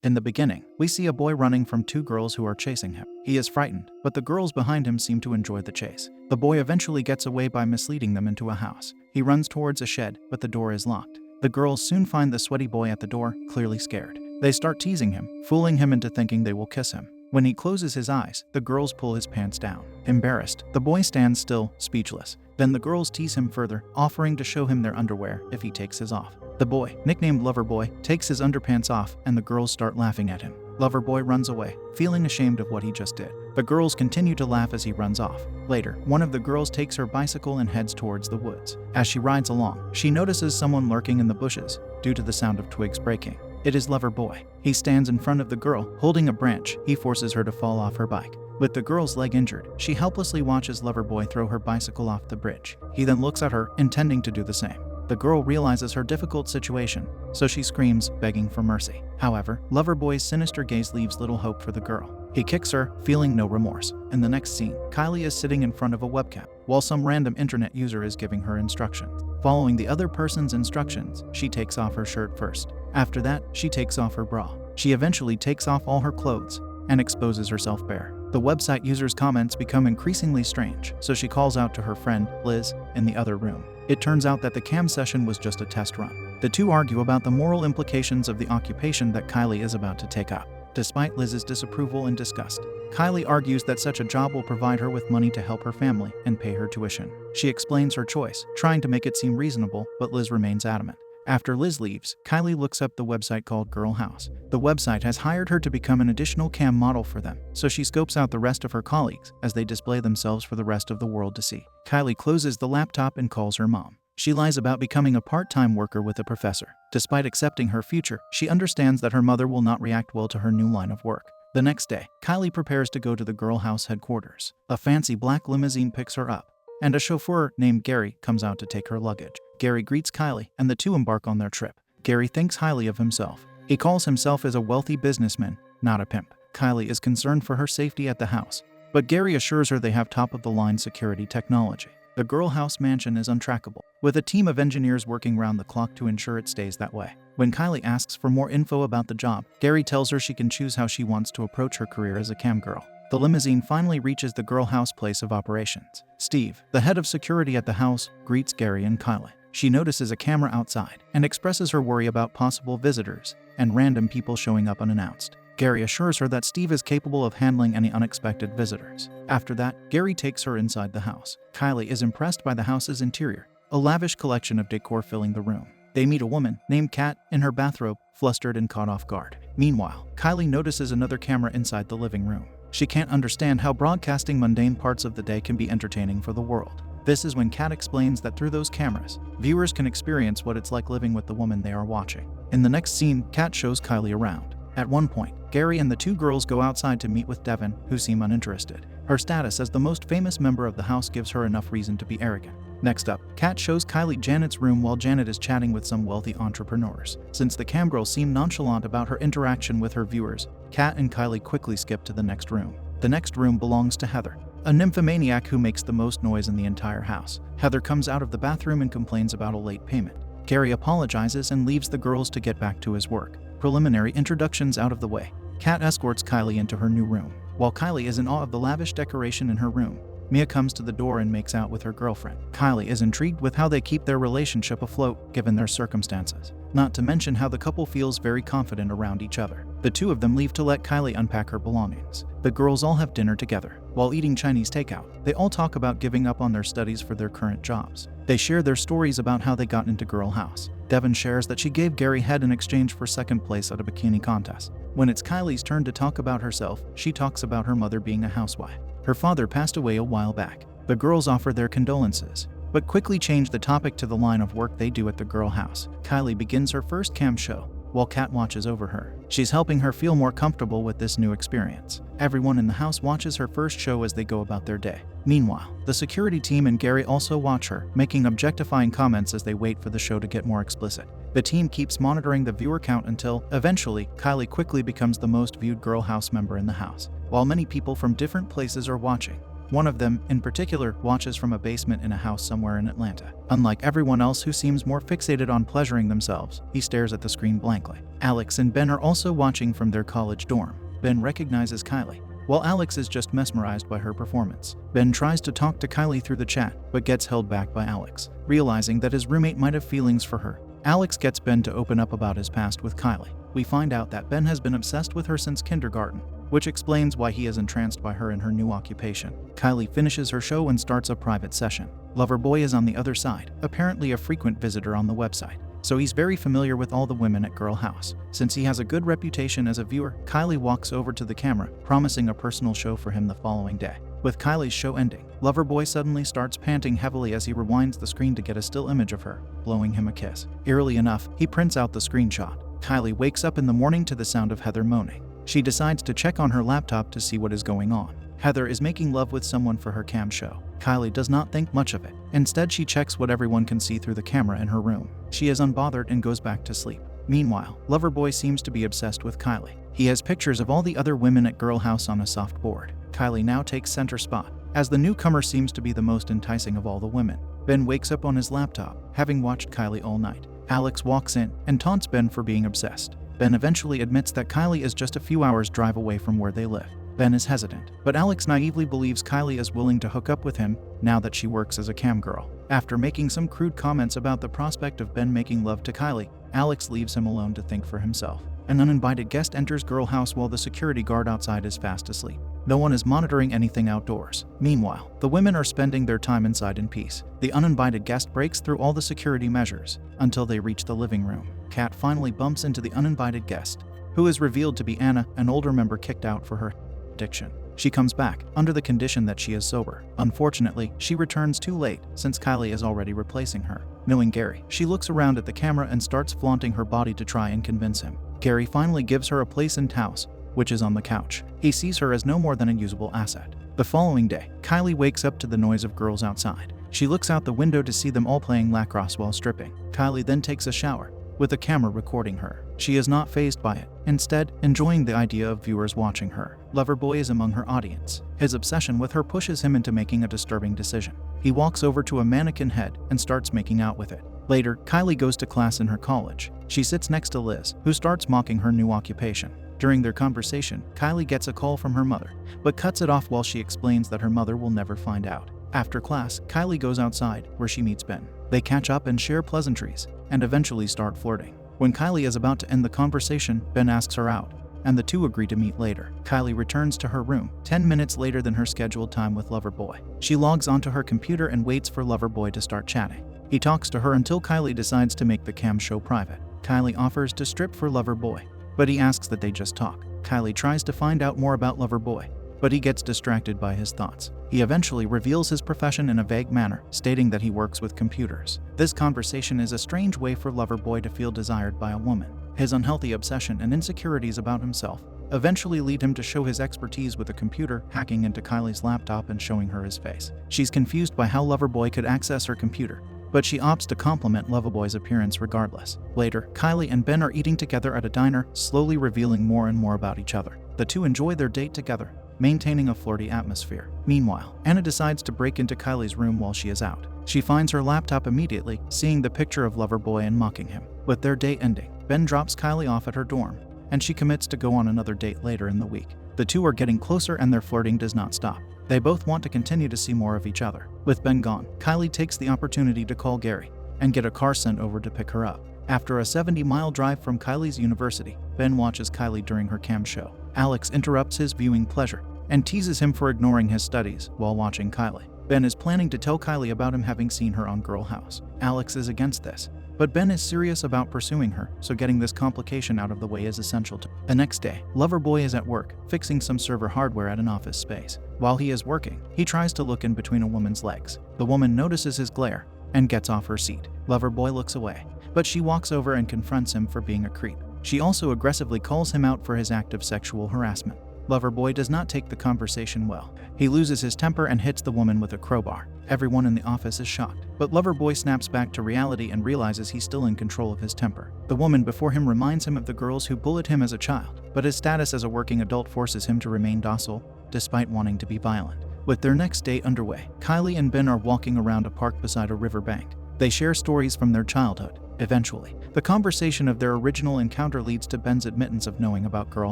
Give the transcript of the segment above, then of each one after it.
In the beginning, we see a boy running from two girls who are chasing him. He is frightened, but the girls behind him seem to enjoy the chase. The boy eventually gets away by misleading them into a house. He runs towards a shed, but the door is locked. The girls soon find the sweaty boy at the door, clearly scared. They start teasing him, fooling him into thinking they will kiss him. When he closes his eyes, the girls pull his pants down. Embarrassed, the boy stands still, speechless. Then the girls tease him further, offering to show him their underwear if he takes his off. The boy, nicknamed Loverboy, takes his underpants off and the girls start laughing at him. Loverboy runs away, feeling ashamed of what he just did. The girls continue to laugh as he runs off. Later, one of the girls takes her bicycle and heads towards the woods. As she rides along, she notices someone lurking in the bushes due to the sound of twigs breaking. It is Loverboy. He stands in front of the girl, holding a branch. He forces her to fall off her bike. With the girl's leg injured, she helplessly watches Loverboy throw her bicycle off the bridge. He then looks at her, intending to do the same. The girl realizes her difficult situation, so she screams, begging for mercy. However, Loverboy's sinister gaze leaves little hope for the girl. He kicks her, feeling no remorse. In the next scene, Kylie is sitting in front of a webcam, while some random internet user is giving her instructions. Following the other person's instructions, she takes off her shirt first. After that, she takes off her bra. She eventually takes off all her clothes and exposes herself bare. The website user's comments become increasingly strange, so she calls out to her friend, Liz, in the other room. It turns out that the cam session was just a test run. The two argue about the moral implications of the occupation that Kylie is about to take up. Despite Liz's disapproval and disgust, Kylie argues that such a job will provide her with money to help her family and pay her tuition. She explains her choice, trying to make it seem reasonable, but Liz remains adamant. After Liz leaves, Kylie looks up the website called Girl House. The website has hired her to become an additional cam model for them, so she scopes out the rest of her colleagues as they display themselves for the rest of the world to see. Kylie closes the laptop and calls her mom. She lies about becoming a part-time worker with a professor. Despite accepting her future, she understands that her mother will not react well to her new line of work. The next day, Kylie prepares to go to the Girl House headquarters. A fancy black limousine picks her up, and a chauffeur named Gary comes out to take her luggage. Gary greets Kylie, and the two embark on their trip. Gary thinks highly of himself. He calls himself as a wealthy businessman, not a pimp. Kylie is concerned for her safety at the house, but Gary assures her they have top-of-the-line security technology. The Girl House mansion is untrackable, with a team of engineers working round the clock to ensure it stays that way. When Kylie asks for more info about the job, Gary tells her she can choose how she wants to approach her career as a cam girl. The limousine finally reaches the Girl House place of operations. Steve, the head of security at the house, greets Gary and Kylie. She notices a camera outside and expresses her worry about possible visitors and random people showing up unannounced. Gary assures her that Steve is capable of handling any unexpected visitors. After that, Gary takes her inside the house. Kylie is impressed by the house's interior, a lavish collection of decor filling the room. They meet a woman named Kat in her bathrobe, flustered and caught off guard. Meanwhile, Kylie notices another camera inside the living room. She can't understand how broadcasting mundane parts of the day can be entertaining for the world. This is when Kat explains that through those cameras, viewers can experience what it's like living with the woman they are watching. In the next scene, Kat shows Kylie around. At one point, Gary and the two girls go outside to meet with Devin, who seem uninterested. Her status as the most famous member of the house gives her enough reason to be arrogant. Next up, Kat shows Kylie Janet's room while Janet is chatting with some wealthy entrepreneurs. Since the cam girls seem nonchalant about her interaction with her viewers, Kat and Kylie quickly skip to the next room. The next room belongs to Heather, a nymphomaniac who makes the most noise in the entire house. Heather comes out of the bathroom and complains about a late payment. Gary apologizes and leaves the girls to get back to his work. Preliminary introductions out of the way, Kat escorts Kylie into her new room. While Kylie is in awe of the lavish decoration in her room, Mia comes to the door and makes out with her girlfriend. Kylie is intrigued with how they keep their relationship afloat given their circumstances, not to mention how the couple feels very confident around each other. The two of them leave to let Kylie unpack her belongings. The girls all have dinner together. While eating Chinese takeout, they all talk about giving up on their studies for their current jobs. They share their stories about how they got into Girl House. Devin shares that she gave Gary head in exchange for second place at a bikini contest. When it's Kylie's turn to talk about herself, she talks about her mother being a housewife. Her father passed away a while back. The girls offer their condolences, but quickly change the topic to the line of work they do at the Girl House. Kylie begins her first cam show, while Kat watches over her. She's helping her feel more comfortable with this new experience. Everyone in the house watches her first show as they go about their day. Meanwhile, the security team and Gary also watch her, making objectifying comments as they wait for the show to get more explicit. The team keeps monitoring the viewer count until, eventually, Kylie quickly becomes the most viewed Girl House member in the house. While many people from different places are watching, One of them, in particular, watches from a basement in a house somewhere in Atlanta. Unlike everyone else who seems more fixated on pleasuring themselves, he stares at the screen blankly. Alex and Ben are also watching from their college dorm. Ben recognizes Kylie, while Alex is just mesmerized by her performance. Ben tries to talk to Kylie through the chat, but gets held back by Alex. Realizing that his roommate might have feelings for her, Alex gets Ben to open up about his past with Kylie. We find out that Ben has been obsessed with her since kindergarten, which explains why he is entranced by her in her new occupation. Kylie finishes her show and starts a private session. Loverboy is on the other side, apparently a frequent visitor on the website, so he's very familiar with all the women at Girl House. Since he has a good reputation as a viewer, Kylie walks over to the camera, promising a personal show for him the following day. With Kylie's show ending, Loverboy suddenly starts panting heavily as he rewinds the screen to get a still image of her, blowing him a kiss. Eerily enough, he prints out the screenshot. Kylie wakes up in the morning to the sound of Heather moaning. She decides to check on her laptop to see what is going on. Heather is making love with someone for her cam show. Kylie does not think much of it. Instead, she checks what everyone can see through the camera in her room. She is unbothered and goes back to sleep. Meanwhile, Loverboy seems to be obsessed with Kylie. He has pictures of all the other women at Girl House on a soft board. Kylie now takes center spot, as the newcomer seems to be the most enticing of all the women. Ben wakes up on his laptop, having watched Kylie all night. Alex walks in and taunts Ben for being obsessed. Ben eventually admits that Kylie is just a few hours' drive away from where they live. Ben is hesitant, but Alex naively believes Kylie is willing to hook up with him now that she works as a cam girl. After making some crude comments about the prospect of Ben making love to Kylie, Alex leaves him alone to think for himself. An uninvited guest enters Girl House while the security guard outside is fast asleep. No one is monitoring anything outdoors. Meanwhile, the women are spending their time inside in peace. The uninvited guest breaks through all the security measures until they reach the living room. Kat finally bumps into the uninvited guest, who is revealed to be Anna, an older member kicked out for her addiction. She comes back, under the condition that she is sober. Unfortunately, she returns too late, since Kylie is already replacing her. Knowing Gary, she looks around at the camera and starts flaunting her body to try and convince him. Gary finally gives her a place in house, which is on the couch. He sees her as no more than a usable asset. The following day, Kylie wakes up to the noise of girls outside. She looks out the window to see them all playing lacrosse while stripping. Kylie then takes a shower, with the camera recording her. She is not fazed by it, instead enjoying the idea of viewers watching her. Loverboy is among her audience. His obsession with her pushes him into making a disturbing decision. He walks over to a mannequin head and starts making out with it. Later, Kylie goes to class in her college. She sits next to Liz, who starts mocking her new occupation. During their conversation, Kylie gets a call from her mother, but cuts it off while she explains that her mother will never find out. After class, Kylie goes outside, where she meets Ben. They catch up and share pleasantries, and eventually start flirting. When Kylie is about to end the conversation, Ben asks her out, and the two agree to meet later. Kylie returns to her room, 10 minutes later than her scheduled time with Loverboy. She logs onto her computer and waits for Loverboy to start chatting. He talks to her until Kylie decides to make the cam show private. Kylie offers to strip for Loverboy, but he asks that they just talk. Kylie tries to find out more about Loverboy, but he gets distracted by his thoughts. He eventually reveals his profession in a vague manner, stating that he works with computers. This conversation is a strange way for Loverboy to feel desired by a woman. His unhealthy obsession and insecurities about himself eventually lead him to show his expertise with a computer, hacking into Kylie's laptop and showing her his face. She's confused by how Loverboy could access her computer, but she opts to compliment Loverboy's appearance regardless. Later, Kylie and Ben are eating together at a diner, slowly revealing more and more about each other. The two enjoy their date together, maintaining a flirty atmosphere. Meanwhile, Anna decides to break into Kylie's room while she is out. She finds her laptop immediately, seeing the picture of Loverboy and mocking him. With their date ending, Ben drops Kylie off at her dorm, and she commits to go on another date later in the week. The two are getting closer and their flirting does not stop. They both want to continue to see more of each other. With Ben gone, Kylie takes the opportunity to call Gary and get a car sent over to pick her up. After a 70-mile drive from Kylie's university, Ben watches Kylie during her cam show. Alex interrupts his viewing pleasure and teases him for ignoring his studies while watching Kylie. Ben is planning to tell Kylie about him having seen her on Girl House. Alex is against this, but Ben is serious about pursuing her, so getting this complication out of the way is essential to. The next day, Loverboy is at work, fixing some server hardware at an office space. While he is working, he tries to look in between a woman's legs. The woman notices his glare and gets off her seat. Loverboy looks away, but she walks over and confronts him for being a creep. She also aggressively calls him out for his act of sexual harassment. Loverboy does not take the conversation well. He loses his temper and hits the woman with a crowbar. Everyone in the office is shocked, but Loverboy snaps back to reality and realizes he's still in control of his temper. The woman before him reminds him of the girls who bullied him as a child, but his status as a working adult forces him to remain docile, despite wanting to be violent. With their next date underway, Kylie and Ben are walking around a park beside a riverbank. They share stories from their childhood. Eventually, the conversation of their original encounter leads to Ben's admittance of knowing about Girl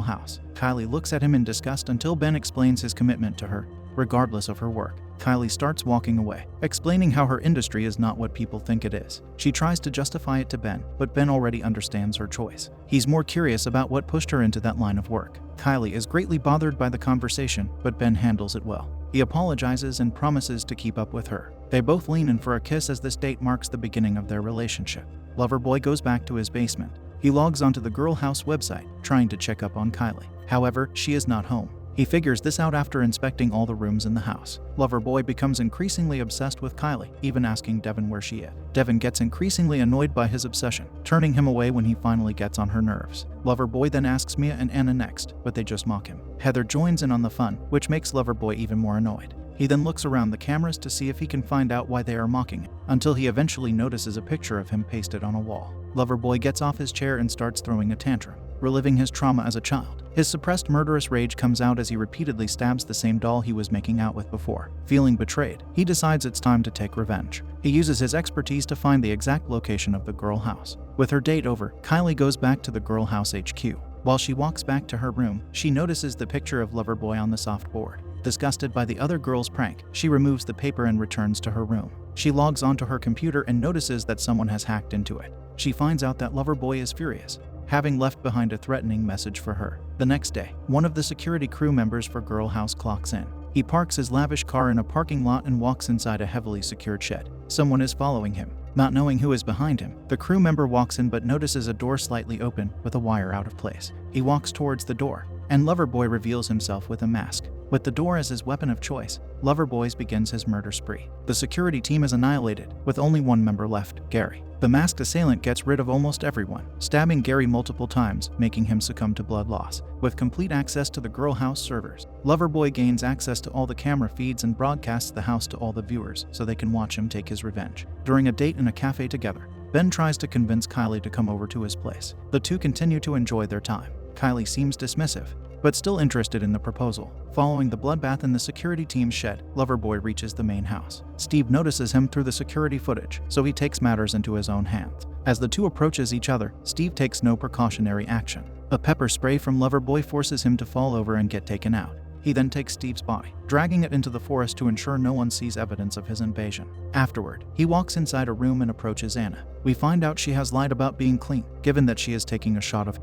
House. Kylie looks at him in disgust until Ben explains his commitment to her, regardless of her work. Kylie starts walking away, explaining how her industry is not what people think it is. She tries to justify it to Ben, but Ben already understands her choice. He's more curious about what pushed her into that line of work. Kylie is greatly bothered by the conversation, but Ben handles it well. He apologizes and promises to keep up with her. They both lean in for a kiss as this date marks the beginning of their relationship. Loverboy goes back to his basement. He logs onto the Girl House website, trying to check up on Kylie. However, she is not home. He figures this out after inspecting all the rooms in the house. Loverboy becomes increasingly obsessed with Kylie, even asking Devin where she is. Devin gets increasingly annoyed by his obsession, turning him away when he finally gets on her nerves. Loverboy then asks Mia and Anna next, but they just mock him. Heather joins in on the fun, which makes Loverboy even more annoyed. He then looks around the cameras to see if he can find out why they are mocking him, until he eventually notices a picture of him pasted on a wall. Loverboy gets off his chair and starts throwing a tantrum, reliving his trauma as a child. His suppressed murderous rage comes out as he repeatedly stabs the same doll he was making out with before. Feeling betrayed, he decides it's time to take revenge. He uses his expertise to find the exact location of the Girl House. With her date over, Kylie goes back to the Girl House HQ. While she walks back to her room, she notices the picture of Loverboy on the soft board. Disgusted by the other girl's prank, she removes the paper and returns to her room. She logs onto her computer and notices that someone has hacked into it. She finds out that Loverboy is furious, having left behind a threatening message for her. The next day, one of the security crew members for Girl House clocks in. He parks his lavish car in a parking lot and walks inside a heavily secured shed. Someone is following him. Not knowing who is behind him, the crew member walks in but notices a door slightly open with a wire out of place. He walks towards the door, and Loverboy reveals himself with a mask. With the door as his weapon of choice, Loverboy begins his murder spree. The security team is annihilated, with only one member left, Gary. The masked assailant gets rid of almost everyone, stabbing Gary multiple times, making him succumb to blood loss. With complete access to the Girl House servers, Loverboy gains access to all the camera feeds and broadcasts the house to all the viewers so they can watch him take his revenge. During a date in a cafe together, Ben tries to convince Kylie to come over to his place. The two continue to enjoy their time. Kylie seems dismissive, but still interested in the proposal. Following the bloodbath in the security team's shed, Loverboy reaches the main house. Steve notices him through the security footage, so he takes matters into his own hands. As the two approaches each other, Steve takes no precautionary action. A pepper spray from Loverboy forces him to fall over and get taken out. He then takes Steve's body, dragging it into the forest to ensure no one sees evidence of his invasion. Afterward, he walks inside a room and approaches Anna. We find out she has lied about being clean, given that she is taking a shot of.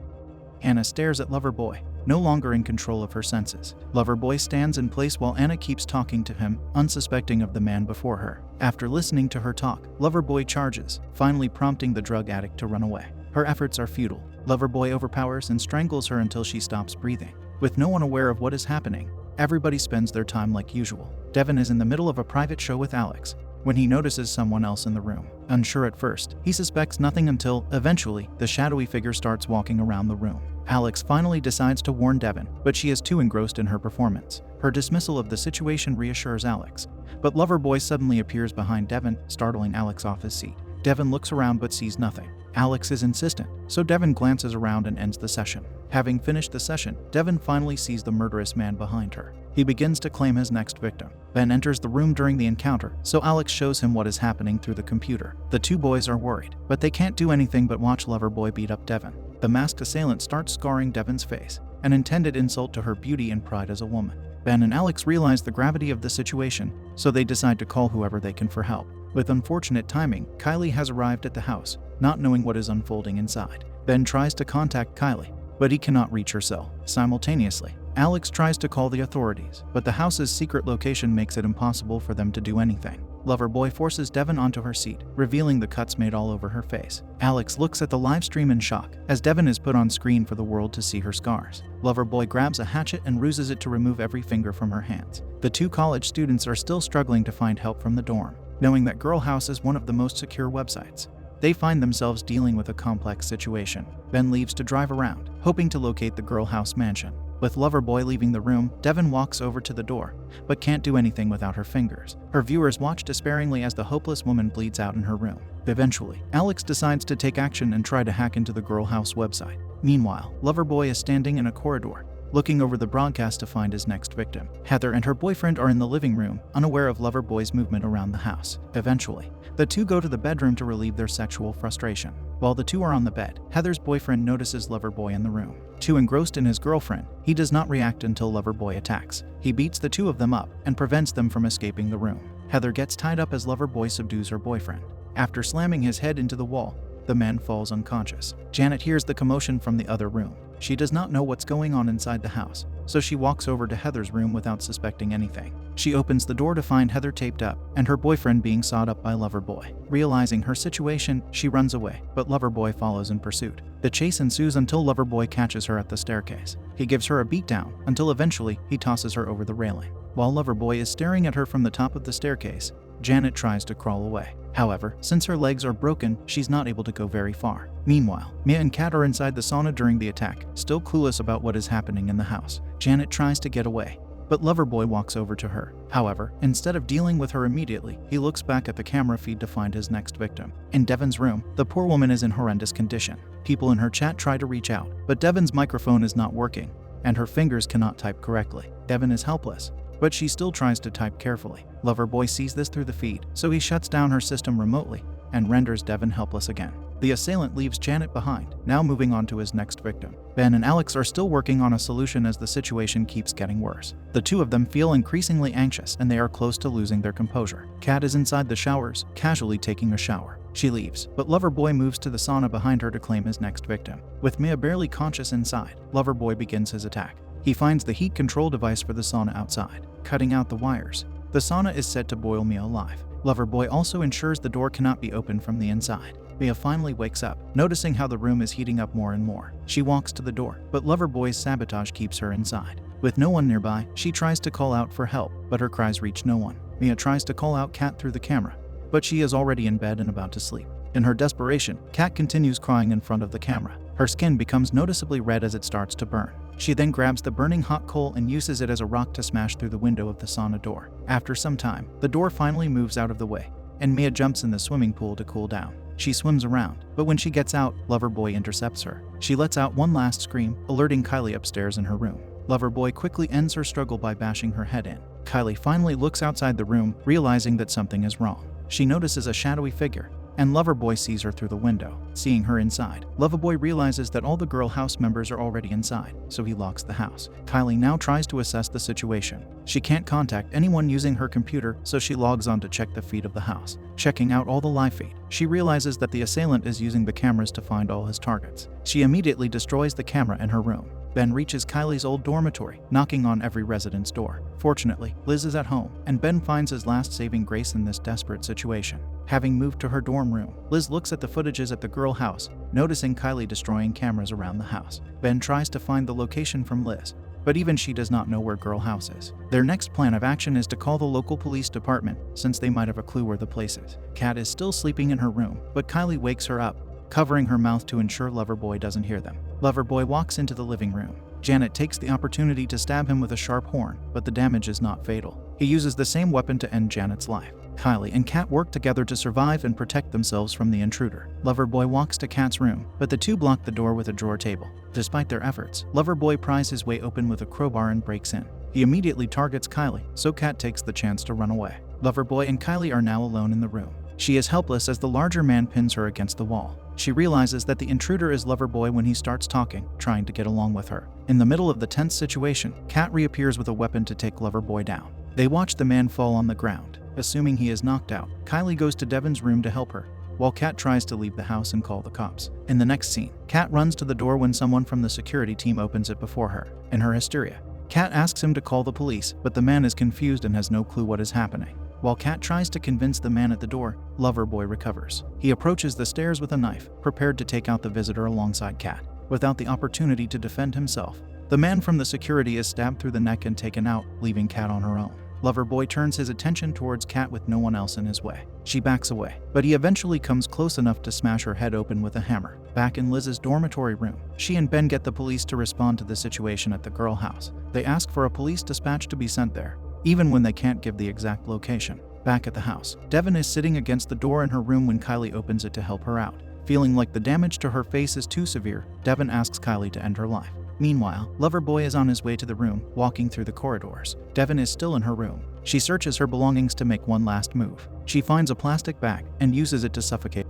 Anna stares at Loverboy, no longer in control of her senses. Loverboy stands in place while Anna keeps talking to him, unsuspecting of the man before her. After listening to her talk, Loverboy charges, finally prompting the drug addict to run away. Her efforts are futile. Loverboy overpowers and strangles her until she stops breathing. With no one aware of what is happening, everybody spends their time like usual. Devin is in the middle of a private show with Alex when he notices someone else in the room. Unsure at first, he suspects nothing until, eventually, the shadowy figure starts walking around the room. Alex finally decides to warn Devin, but she is too engrossed in her performance. Her dismissal of the situation reassures Alex, but Loverboy suddenly appears behind Devin, startling Alex off his seat. Devin looks around but sees nothing. Alex is insistent, so Devin glances around and ends the session. Having finished the session, Devin finally sees the murderous man behind her. He begins to claim his next victim. Ben enters the room during the encounter, so Alex shows him what is happening through the computer. The two boys are worried, but they can't do anything but watch Loverboy beat up Devin. The masked assailant starts scarring Devin's face, an intended insult to her beauty and pride as a woman. Ben and Alex realize the gravity of the situation, so they decide to call whoever they can for help. With unfortunate timing, Kylie has arrived at the house, not knowing what is unfolding inside. Ben tries to contact Kylie, but he cannot reach her cell. Simultaneously, Alex tries to call the authorities, but the house's secret location makes it impossible for them to do anything. Loverboy forces Devin onto her seat, revealing the cuts made all over her face. Alex looks at the live stream in shock, as Devin is put on screen for the world to see her scars. Loverboy grabs a hatchet and ruses it to remove every finger from her hands. The two college students are still struggling to find help from the dorm, knowing that Girl House is one of the most secure websites. They find themselves dealing with a complex situation. Ben leaves to drive around, hoping to locate the Girl House mansion. With Loverboy leaving the room, Devin walks over to the door, but can't do anything without her fingers. Her viewers watch despairingly as the hopeless woman bleeds out in her room. Eventually, Alex decides to take action and try to hack into the Girl House website. Meanwhile, Loverboy is standing in a corridor, looking over the broadcast to find his next victim. Heather and her boyfriend are in the living room, unaware of Loverboy's movement around the house. Eventually, the two go to the bedroom to relieve their sexual frustration. While the two are on the bed, Heather's boyfriend notices Loverboy in the room. Too engrossed in his girlfriend, he does not react until Loverboy attacks. He beats the two of them up and prevents them from escaping the room. Heather gets tied up as Loverboy subdues her boyfriend. After slamming his head into the wall, the man falls unconscious. Janet hears the commotion from the other room. She does not know what's going on inside the house, so she walks over to Heather's room without suspecting anything. She opens the door to find Heather taped up and her boyfriend being sawed up by Loverboy. Realizing her situation, she runs away, but Loverboy follows in pursuit. The chase ensues until Loverboy catches her at the staircase. He gives her a beatdown until eventually he tosses her over the railing. While Loverboy is staring at her from the top of the staircase, Janet tries to crawl away. However, since her legs are broken, she's not able to go very far. Meanwhile, Mia and Kat are inside the sauna during the attack, still clueless about what is happening in the house. Janet tries to get away, but Loverboy walks over to her. However, instead of dealing with her immediately, he looks back at the camera feed to find his next victim. In Devon's room, the poor woman is in horrendous condition. People in her chat try to reach out, but Devon's microphone is not working, and her fingers cannot type correctly. Devon is helpless, but she still tries to type carefully. Loverboy sees this through the feed, so he shuts down her system remotely and renders Devon helpless again. The assailant leaves Janet behind, now moving on to his next victim. Ben and Alex are still working on a solution as the situation keeps getting worse. The two of them feel increasingly anxious and they are close to losing their composure. Kat is inside the showers, casually taking a shower. She leaves, but Loverboy moves to the sauna behind her to claim his next victim. With Mia barely conscious inside, Loverboy begins his attack. He finds the heat control device for the sauna outside, cutting out the wires. The sauna is set to boil Mia alive. Loverboy also ensures the door cannot be opened from the inside. Mia finally wakes up, noticing how the room is heating up more and more. She walks to the door, but Loverboy's sabotage keeps her inside. With no one nearby, she tries to call out for help, but her cries reach no one. Mia tries to call out Kat through the camera, but she is already in bed and about to sleep. In her desperation, Kat continues crying in front of the camera. Her skin becomes noticeably red as it starts to burn. She then grabs the burning hot coal and uses it as a rock to smash through the window of the sauna door. After some time, the door finally moves out of the way, and Mia jumps in the swimming pool to cool down. She swims around, but when she gets out, Loverboy intercepts her. She lets out one last scream, alerting Kylie upstairs in her room. Loverboy quickly ends her struggle by bashing her head in. Kylie finally looks outside the room, realizing that something is wrong. She notices a shadowy figure, and Loverboy sees her through the window. Seeing her inside, Loverboy realizes that all the girl house members are already inside, so he locks the house. Kylie now tries to assess the situation. She can't contact anyone using her computer, so she logs on to check the feed of the house. Checking out all the live feed, she realizes that the assailant is using the cameras to find all his targets. She immediately destroys the camera in her room. Ben reaches Kylie's old dormitory, knocking on every resident's door. Fortunately, Liz is at home, and Ben finds his last saving grace in this desperate situation. Having moved to her dorm room, Liz looks at the footages at the girl house, noticing Kylie destroying cameras around the house. Ben tries to find the location from Liz, but even she does not know where girl house is. Their next plan of action is to call the local police department, since they might have a clue where the place is. Kat is still sleeping in her room, but Kylie wakes her up, covering her mouth to ensure Loverboy doesn't hear them. Loverboy walks into the living room. Janet takes the opportunity to stab him with a sharp horn, but the damage is not fatal. He uses the same weapon to end Janet's life. Kylie and Kat work together to survive and protect themselves from the intruder. Loverboy walks to Kat's room, but the two block the door with a drawer table. Despite their efforts, Loverboy pries his way open with a crowbar and breaks in. He immediately targets Kylie, so Kat takes the chance to run away. Loverboy and Kylie are now alone in the room. She is helpless as the larger man pins her against the wall. She realizes that the intruder is Loverboy when he starts talking, trying to get along with her. In the middle of the tense situation, Kat reappears with a weapon to take Loverboy down. They watch the man fall on the ground. Assuming he is knocked out, Kylie goes to Devon's room to help her, while Kat tries to leave the house and call the cops. In the next scene, Kat runs to the door when someone from the security team opens it before her. In her hysteria, Kat asks him to call the police, but the man is confused and has no clue what is happening. While Kat tries to convince the man at the door, Loverboy recovers. He approaches the stairs with a knife, prepared to take out the visitor alongside Kat. Without the opportunity to defend himself, the man from the security is stabbed through the neck and taken out, leaving Kat on her own. Loverboy turns his attention towards Kat with no one else in his way. She backs away, but he eventually comes close enough to smash her head open with a hammer. Back in Liz's dormitory room, she and Ben get the police to respond to the situation at the girl house. They ask for a police dispatch to be sent there, even when they can't give the exact location. Back at the house, Devon is sitting against the door in her room when Kylie opens it to help her out. Feeling like the damage to her face is too severe, Devon asks Kylie to end her life. Meanwhile, Loverboy is on his way to the room, walking through the corridors. Devon is still in her room. She searches her belongings to make one last move. She finds a plastic bag and uses it to suffocate.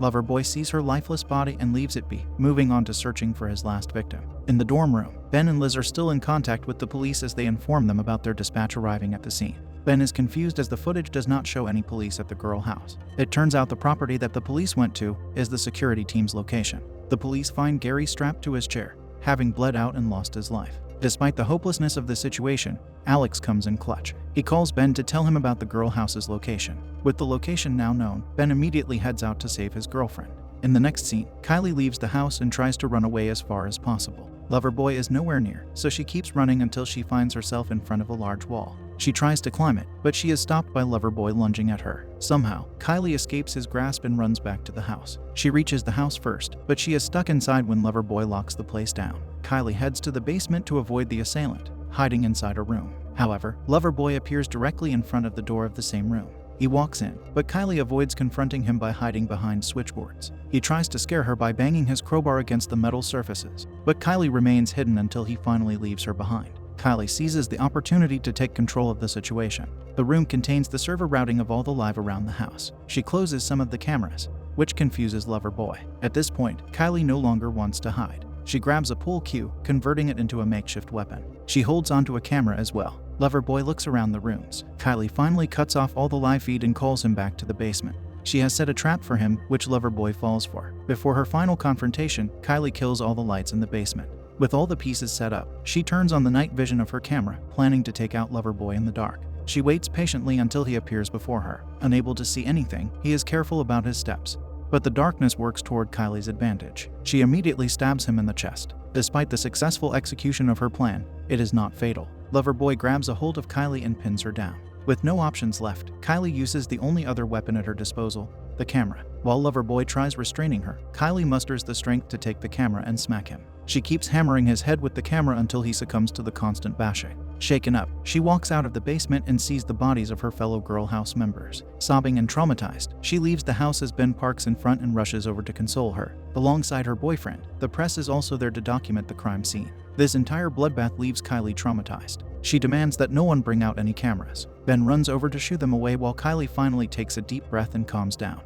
Loverboy sees her lifeless body and leaves it be, moving on to searching for his last victim. In the dorm room, Ben and Liz are still in contact with the police as they inform them about their dispatch arriving at the scene. Ben is confused as the footage does not show any police at the girl house. It turns out the property that the police went to is the security team's location. The police find Gary strapped to his chair, having bled out and lost his life. Despite the hopelessness of the situation, Alex comes in clutch. He calls Ben to tell him about the girl house's location. With the location now known, Ben immediately heads out to save his girlfriend. In the next scene, Kylie leaves the house and tries to run away as far as possible. Loverboy is nowhere near, so she keeps running until she finds herself in front of a large wall. She tries to climb it, but she is stopped by Loverboy lunging at her. Somehow, Kylie escapes his grasp and runs back to the house. She reaches the house first, but she is stuck inside when Loverboy locks the place down. Kylie heads to the basement to avoid the assailant, hiding inside a room. However, Loverboy appears directly in front of the door of the same room. He walks in, but Kylie avoids confronting him by hiding behind switchboards. He tries to scare her by banging his crowbar against the metal surfaces, but Kylie remains hidden until he finally leaves her behind. Kylie seizes the opportunity to take control of the situation. The room contains the server routing of all the live around the house. She closes some of the cameras, which confuses Loverboy. At this point, Kylie no longer wants to hide. She grabs a pool cue, converting it into a makeshift weapon. She holds onto a camera as well. Loverboy looks around the rooms. Kylie finally cuts off all the live feed and calls him back to the basement. She has set a trap for him, which Loverboy falls for. Before her final confrontation, Kylie kills all the lights in the basement. With all the pieces set up, she turns on the night vision of her camera, planning to take out Loverboy in the dark. She waits patiently until he appears before her. Unable to see anything, he is careful about his steps. But the darkness works toward Kylie's advantage. She immediately stabs him in the chest. Despite the successful execution of her plan, it is not fatal. Loverboy grabs a hold of Kylie and pins her down. With no options left, Kylie uses the only other weapon at her disposal, the camera. While Loverboy tries restraining her, Kylie musters the strength to take the camera and smack him. She keeps hammering his head with the camera until he succumbs to the constant bashing. Shaken up, she walks out of the basement and sees the bodies of her fellow girl house members. Sobbing and traumatized, she leaves the house as Ben parks in front and rushes over to console her. Alongside her boyfriend, the press is also there to document the crime scene. This entire bloodbath leaves Kylie traumatized. She demands that no one bring out any cameras. Ben runs over to shoo them away while Kylie finally takes a deep breath and calms down.